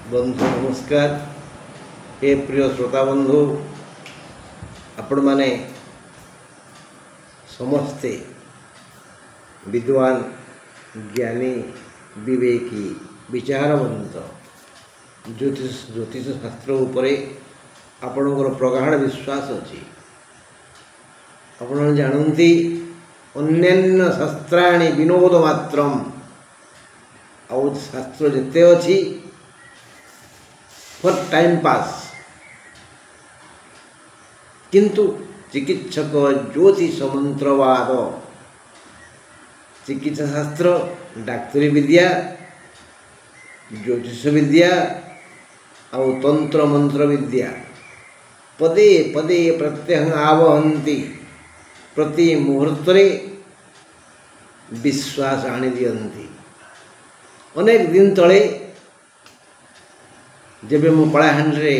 बंधु नमस्कार। हे प्रिय श्रोता बंधु, आपण माने समस्ते विद्वान, ज्ञानी, विवेकी, विचारवंत, ज्योतिष शास्त्र उपरे आपणकर प्रगाढ़ विश्वास अच्छी। आपण जानती अन्यान्य शास्त्राणि विनोद मात्रम, आउ शास्त्र जिते अच्छी फॉर टाइम पास, किंतु चिकित्सक ज्योतिष मंत्रवाद, चिकित्सा शास्त्र, डाक्तरी विद्या, ज्योतिष विद्या आउ तंत्र मंत्र विद्या पदे पदे प्रत्यह आवहंती, प्रति मुहूर्त विश्वास आनी दियंती। अनेक दिन तले जब मु कलाहांडी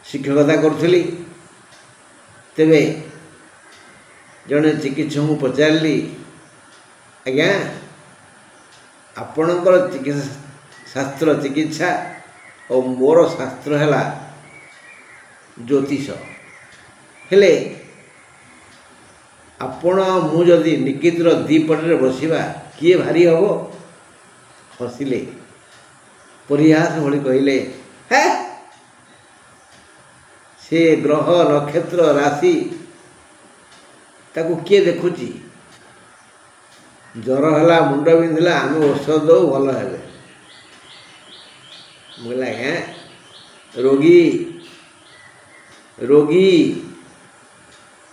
शिक्षकता करुली, तेबे जड़े चिकित्सक को पचारि, आज्ञा आपणकर चिकित्सा शास्त्र चिकित्सा और मोर शास्त्र है ज्योतिष, हेले आपण मुझे निकितर दीपटे बसवा किए भारी हम? हसिले, परिहास भली कहले, है से ग्रह नक्षत्र राशि ताकू किए देखुची? ज्वर है, मुंड बिंधिला, आम औषध दो भल है। बोला है रोगी रोगी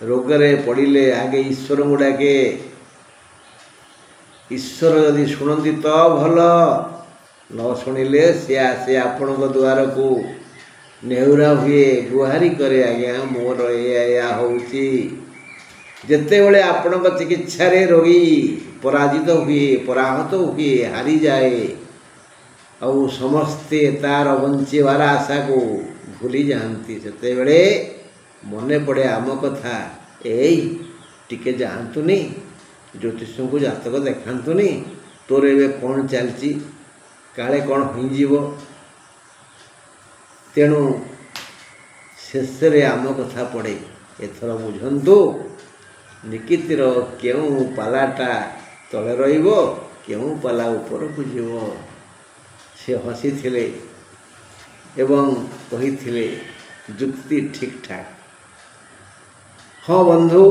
रोगरे पड़िले आगे ईश्वर को डाके। ईश्वर यदि शुणती तो भल, न शुणिले सी आसे आपण द्वार को नेहुरा हुए, गुहारी करे, आज्ञा मोर या होउची। जेते बळे आपण चिकित्सा रे रोगी पराजित हुए, पराहत हुए, हारी जाए, और समस्ते तार बंचीवार आशा को भूली जाती, से बड़े मने पड़े आम कथा, टिके जातुनी ज्योतिष को जातक देखातुनी, तोर ए कौन चलती, काले कौन हो। तेणु शेष आम कथा पड़े। एथर बुझंतु निकितिर केउ पालाटा तले रहिबो, केउ पाला ऊपर को जीवो। से हसी थिले एवं कही थिले जुक्ति ठीक ठाक। हाँ बंधु,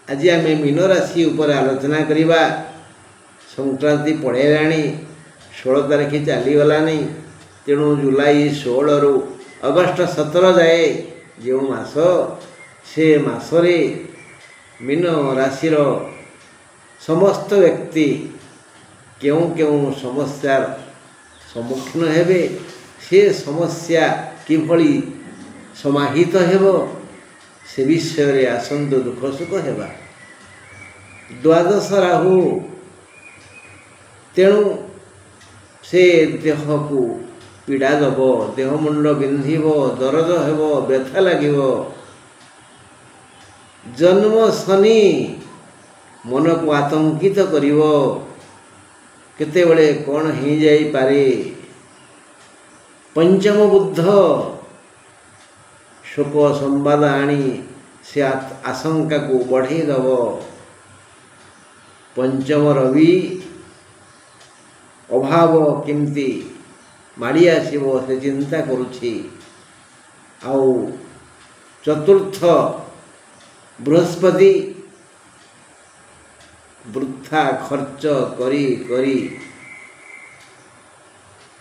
आज आम मीन राशि उपर आलोचना करवा। संक्रांति पड़ेलाणी, 16 तारीख चलीगलानी। तेणु जुलाई 16 रु अगस्ट 17 जाए जो मास, से मासरे मीन राशिर समस्त व्यक्ति केउ केउ समस्यार सम्मुखीन हेबे, से समस्या किभली समाहित हेबो, से विषय रे आसंत दुख सुख हेबा। द्वादश राहु, तेणु से देह को पीड़ा दब, देह मुंड बिंधिब, दरद हेब, व्यथा लागिब। जन्म शनि मन को आतंकित करिव, केते बळे कौन हो जाई पारे। पंचम बुद्ध शोक संवाद आनी से आशंका को बढ़े दब। पंचम रवि अभाव केमती माड़ी आसब से चिंता करुछि। आउ चतुर्थ बृहस्पति वृथा खर्च करी करी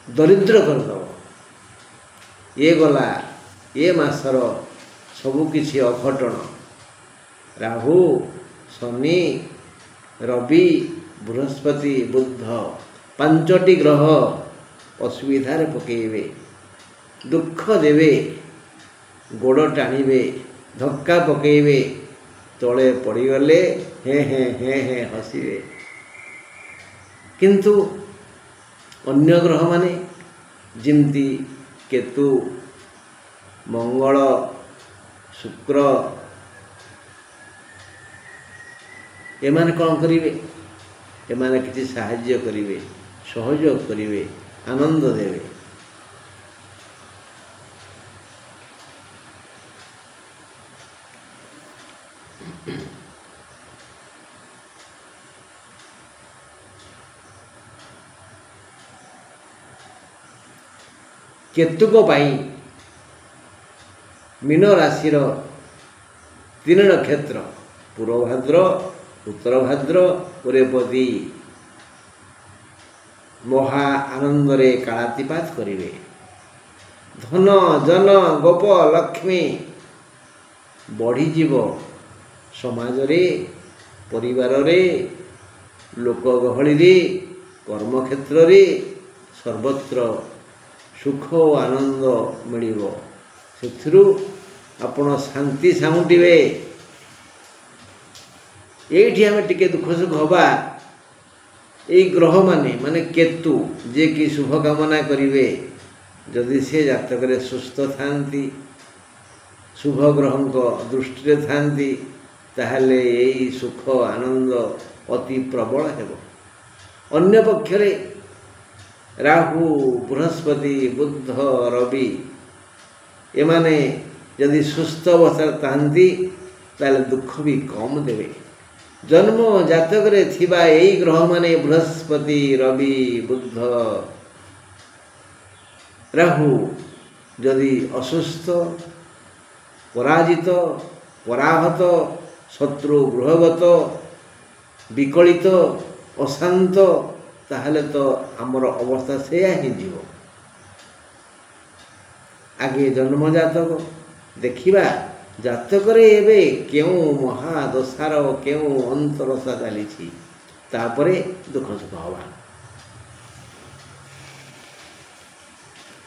दरिद्र करदब। ये गला ये मासर सबुकिछि अघटन। राहु, शनि, रवि, बृहस्पति, बुध, 5टी ग्रह असुविधार पकेबे, दुख देवे, गोड़ टाणिबे, धक्का पकेबे, तले पड़गले हे हे हे हे हसिबे। किंतु अन्य ग्रह माने जिमती केतु, मंगल, शुक्र, एमाने कौन करिवे? एमाने किसी साहाय्य करिवे, सहयोग करिवे, आनंद देवे। କେତୁଙ୍କ ପାଇଁ ମୀନ ରାଶିର 3 ନକ୍ଷତ୍ର ପୂର୍ବଭାଦ୍ର, ଉତ୍ତରଭାଦ୍ର ଓ ରେବତୀ ମହା ଆନନ୍ଦରେ କାଳାତିପାତ କରିବେ। ଧନ ଜନ ଗୋପ ଲକ୍ଷ୍ମୀ ବଢ଼ିଯିବ। ସମାଜରେ, ପରିବାରରେ, ଲୋକଗହଳିରେ, କର୍ମକ୍ଷେତ୍ରରେ ସର୍ବତ୍ର ସୁଖ ଓ ଆନନ୍ଦ ମିଳିବ। ସେଥିରୁ ଆପଣ ଶାନ୍ତି ସାଉଁଟିବେ। ଏଇଠି ଆମେ ଟିକେ ଦୁଃଖ ସୁଖ ହେବା। ଏଇ ଗ୍ରହମାନେ ମାନେ କେତୁ ଯିଏକି ଶୁଭ କାମନା କରିବେ, ଯଦି ସେ ଜାତକରେ ସୁସ୍ଥ ଥାନ୍ତି, ଶୁଭ ଗ୍ରହଙ୍କ ଦୃଷ୍ଟିରେ ଥାନ୍ତି, ତାହେଲେ ଏଇ ସୁଖ ଆନନ୍ଦ ଅତି ପ୍ରବଳ ହେବ। ଅନ୍ୟ ପକ୍ଷରେ ରାହୁ, ବୃହସ୍ପତି, ବୁଧ, ରବି ଏମାନେ ଯଦି ସୁସ୍ଥ ଅବସ୍ଥାରେ ଥାନ୍ତି ତାହେଲେ ଦୁଃଖ ବି କମ୍ ଦେବେ। ଜନ୍ମ ଜାତକରେ ଥିବା ଏଇ ଗ୍ରହମାନେ ବୃହସ୍ପତି, ରବି, ବୁଧ, ରାହୁ ଯଦି ଅସୁସ୍ଥ, ପରାଜିତ, ପରାହତ, ଶତ୍ରୁ ଗୃହଗତ, ବିକଳିତ, ଅଶାନ୍ତ, ତାହେଲେ ତ ଆମର ଅବସ୍ଥା ସେୟା ହିଁ ଯିବ। ଆଗେ ଜନ୍ମ ଜାତକ ଦେଖିବା, ଜାତକରେ ଏବେ କେଉଁ ମହାଦଶାର କେଉଁ ଅନ୍ତରଦଶା ଚାଲିଛି, ତାପରେ ଦୁଃଖ ସୁଖ ହେବା।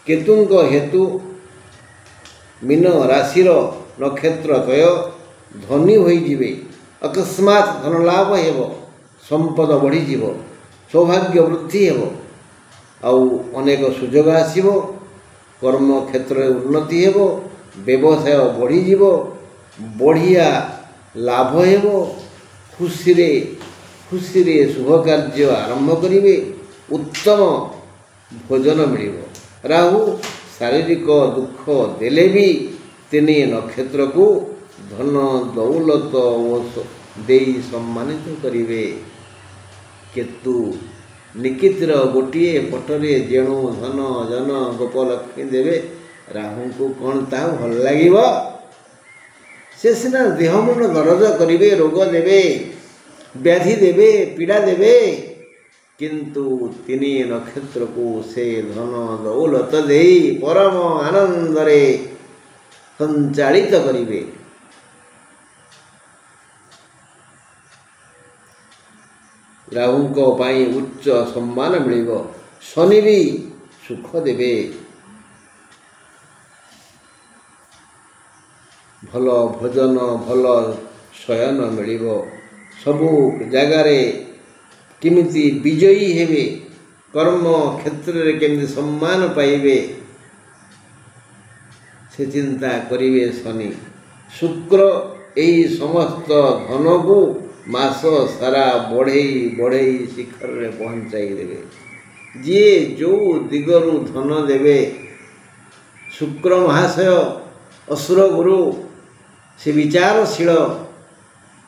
କେତୁଙ୍କ ହେତୁ ମୀନ ରାଶିର ନକ୍ଷତ୍ରଦ୍ୱୟ ଧନୀ ହୋଇଯିବେ। ଅକସ୍ମାତ୍ ଧନଲାଭ ହେବ, ସମ୍ପଦ ବଢ଼ିଯିବ, ସୌଭାଗ୍ୟ ବୃଦ୍ଧି ହେବ, ଆଉ ଅନେକ ସୁଯୋଗ ଆସିବ, କର୍ମକ୍ଷେତ୍ରରେ ଉନ୍ନତି ହେବ, ବ୍ୟବସାୟ ବଢ଼ିଯିବ, ବଢ଼ିଆ ଲାଭ ହେବ, ଖୁସିରେ ଶୁଭ କାର୍ଯ୍ୟ ଆରମ୍ଭ କରିବେ, ଉତ୍ତମ ଭୋଜନ ମିଳିବ। ରାହୁ ଶାରୀରିକ ଦୁଃଖ ଦେଲେ ବି 3 ନକ୍ଷତ୍ରକୁ ଧନ ଦୌଲତ ଦେଇ ସମ୍ମାନିତ କରିବେ। କେତୁ ନିକିତିର ଗୋଟିଏ ପଟରେ ଯେଣୁ ଧନ ଜନ ଗୋପ ଲକ୍ଷ୍ମୀ ଦେବେ, ରାହୁଙ୍କୁ କ'ଣ ତାହା ଭଲ ଲାଗିବ? ସେ ସିନା ଦେହ ମୁଣ୍ଡ ଦରଜ କରିବେ, ରୋଗ ଦେବେ, ବ୍ୟାଧି ଦେବେ, ପୀଡ଼ା ଦେବେ, କିନ୍ତୁ 3 ନକ୍ଷତ୍ରକୁ ସେ ଧନ ଦୌଲତ ଦେଇ ପରମ ଆନନ୍ଦରେ ସଞ୍ଚାଳିତ କରିବେ। ରାହୁଙ୍କ ପାଇଁ ଉଚ୍ଚ ସମ୍ମାନ ମିଳିବ। ଶନି ବି ସୁଖ ଦେବେ। ଭଲ ଭୋଜନ, ଭଲ ଶୟନ ମିଳିବ। ସବୁ ଜାଗାରେ କେମିତି ବିଜୟୀ ହେବେ, କର୍ମ କ୍ଷେତ୍ରରେ କେମିତି ସମ୍ମାନ ପାଇବେ, ସେ ଚିନ୍ତା କରିବେ ଶନି। ଶୁକ୍ର ଏହି ସମସ୍ତ ଧନକୁ ମାସ ସାରା ବଢ଼େଇ ଶିଖରରେ ପହଞ୍ଚାଇ ଦେବେ। ଯିଏ ଯେଉଁ ଦିଗରୁ ଧନ ଦେବେ, ଶୁକ୍ର ମହାଶୟ ଅସୁର ଗୁରୁ, ସେ ବିଚାରଶୀଳ,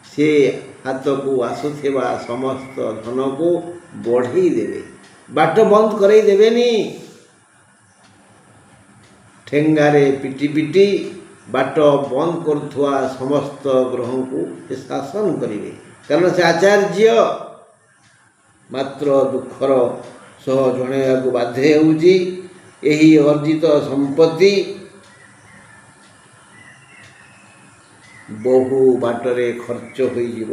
ସେ ହାତକୁ ଆସୁଥିବା ସମସ୍ତ ଧନକୁ ବଢ଼େଇ ଦେବେ, ବାଟ ବନ୍ଦ କରେଇ ଦେବେନି। ଠେଙ୍ଗାରେ ପିଟି ପିଟି ବାଟ ବନ୍ଦ କରୁଥିବା ସମସ୍ତ ଗ୍ରହଙ୍କୁ ସେ ଶାସନ କରିବେ, କାରଣ ସେ ଆଚାର୍ଯ୍ୟ। ମାତ୍ର ଦୁଃଖର ସହ ଜଣାଇବାକୁ ବାଧ୍ୟ ହେଉଛି, ଏହି ଅର୍ଜିତ ସମ୍ପତ୍ତି ବହୁ ବାଟରେ ଖର୍ଚ୍ଚ ହୋଇଯିବ।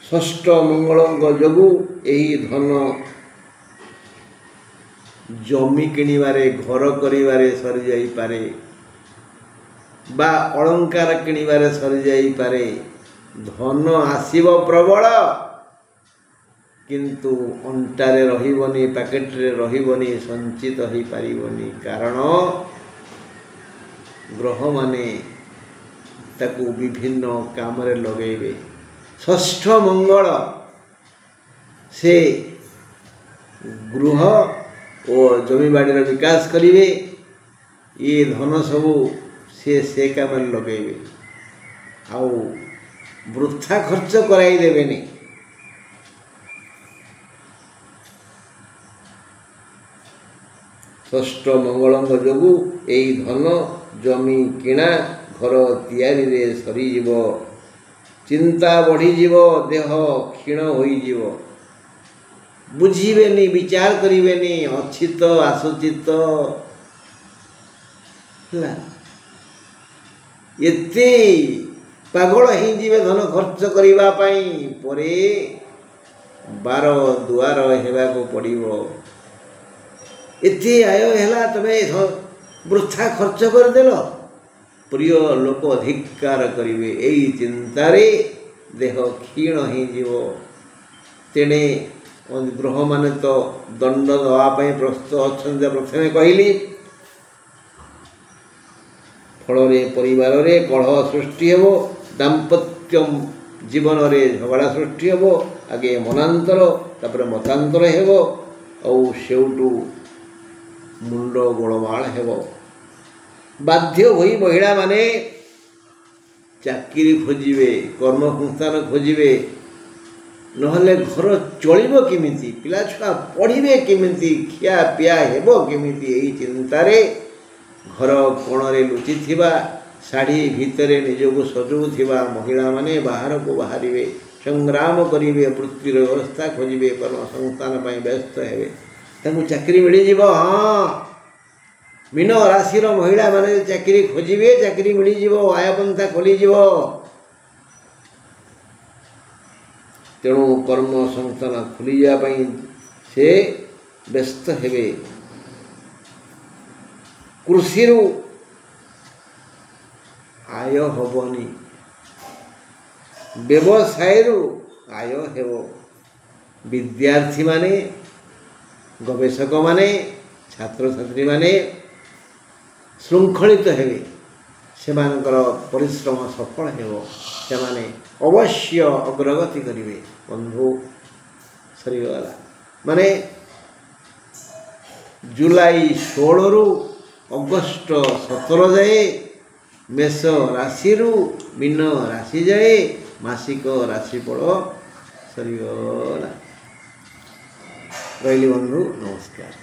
ଷଷ୍ଠ ମଙ୍ଗଳଙ୍କ ଯୋଗୁଁ ଏହି ଧନ ଜମି କିଣିବାରେ, ଘର କରିବାରେ ସରିଯାଇପାରେ, ବା ଅଳଙ୍କାର କିଣିବାରେ ସରିଯାଇପାରେ। ଧନ ଆସିବ ପ୍ରବଳ, କିନ୍ତୁ ଅଣ୍ଟାରେ ରହିବନି, ପ୍ୟାକେଟରେ ରହିବନି, ସଞ୍ଚିତ ହୋଇପାରିବନି। କାରଣ ଗ୍ରହମାନେ ତାକୁ ବିଭିନ୍ନ କାମରେ ଲଗେଇବେ। ଷଷ୍ଠ ମଙ୍ଗଳ ସେ ଗୃହ ଓ ଜମିବାଡ଼ିର ବିକାଶ କରିବେ। ଏ ଧନ ସବୁ ସେ କାମରେ ଲଗେଇବେ, ଆଉ ବୃଥା ଖର୍ଚ୍ଚ କରାଇ ଦେବେନି। ଷଷ୍ଠ ମଙ୍ଗଳଙ୍କ ଯୋଗୁଁ ଏଇ ଧନ ଜମି କିଣା ଘର ତିଆରିରେ ସରିଯିବ। ଚିନ୍ତା ବଢ଼ିଯିବ, ଦେହ କ୍ଷୀଣ ହୋଇଯିବ। ବୁଝିବେନି, ବିଚାର କରିବେନି, ଅଛି ତ ଆସୁଛି ତ ହେଲା। ଏତେ ପାଗଳ ହେଇଯିବେ ଧନ ଖର୍ଚ୍ଚ କରିବା ପାଇଁ, ପରେ ବାର ଦୁଆର ହେବାକୁ ପଡ଼ିବ। ଏତେ ଆୟ ହେଲା, ତମେ ବୃଥା ଖର୍ଚ୍ଚ କରିଦେଲ, ପ୍ରିୟ ଲୋକ ଧିକ୍କାର କରିବେ। ଏଇ ଚିନ୍ତାରେ ଦେହ କ୍ଷୀଣ ହେଇଯିବ। ତେଣେ ଗ୍ରହମାନେ ତ ଦଣ୍ଡ ଦେବା ପାଇଁ ପ୍ରସ୍ତୁତ ଅଛନ୍ତି। ପ୍ରଥମେ କହିଲି, ଫଳରେ ପରିବାରରେ କଳହ ସୃଷ୍ଟି ହେବ, ଦାମ୍ପତ୍ୟ ଜୀବନରେ ଝଗଡ଼ା ସୃଷ୍ଟି ହେବ, ଆଗେ ମନାନ୍ତର ତାପରେ ମତାନ୍ତର ହେବ, ଆଉ ସେଉଠୁ ମୁଣ୍ଡ ଗୋଳମାଳ ହେବ। ବାଧ୍ୟ ହୋଇ ମହିଳାମାନେ ଚାକିରି ଖୋଜିବେ, କର୍ମସଂସ୍ଥାନ ଖୋଜିବେ, ନହେଲେ ଘର ଚଳିବ କେମିତି, ପିଲାଛୁଆ ପଢ଼ିବେ କେମିତି, ଖିଆ ପିଆ ହେବ କେମିତି, ଏହି ଚିନ୍ତାରେ ଘର କୋଣରେ ଲୁଚିଥିବା ଶାଢ଼ୀ ଭିତରେ ନିଜକୁ ସଜଉଥିବା ମହିଳାମାନେ ବାହାରକୁ ବାହାରିବେ, ସଂଗ୍ରାମ କରିବେ, ବୃତ୍ତିର ବ୍ୟବସ୍ଥା ଖୋଜିବେ, କର୍ମସଂସ୍ଥାନ ପାଇଁ ବ୍ୟସ୍ତ ହେବେ। ତାଙ୍କୁ ଚାକିରି ମିଳିଯିବ। ହଁ, ମୀନ ରାଶିର ମହିଳାମାନେ ଚାକିରି ଖୋଜିବେ, ଚାକିରି ମିଳିଯିବ, ଆୟପନ୍ଥା ଖୋଲିଯିବ। ତେଣୁ କର୍ମସଂସ୍ଥାନ ଖୋଲିଯିବା ପାଇଁ ସେ ବ୍ୟସ୍ତ ହେବେ। କୃଷିରୁ ଆୟ ହେବନି, ବ୍ୟବସାୟରୁ ଆୟ ହେବ। ବିଦ୍ୟାର୍ଥୀମାନେ, ଗବେଷକମାନେ, ଛାତ୍ରଛାତ୍ରୀମାନେ ଶୃଙ୍ଖଳିତ ହେବେ, ସେମାନଙ୍କର ପରିଶ୍ରମ ସଫଳ ହେବ, ସେମାନେ ଅବଶ୍ୟ ଅଗ୍ରଗତି କରିବେ। ବନ୍ଧୁ, ସରିଗଲା। ମାନେ ଜୁଲାଇ 16ରୁ ଅଗଷ୍ଟ 17 ଯାଏ ମେଷ ରାଶିରୁ ମୀନ ରାଶି ଯାଏ ମାସିକ ରାଶିଫଳ ସରିଗଲା। ରହିଲି ବନ୍ଧୁ, ନମସ୍କାର।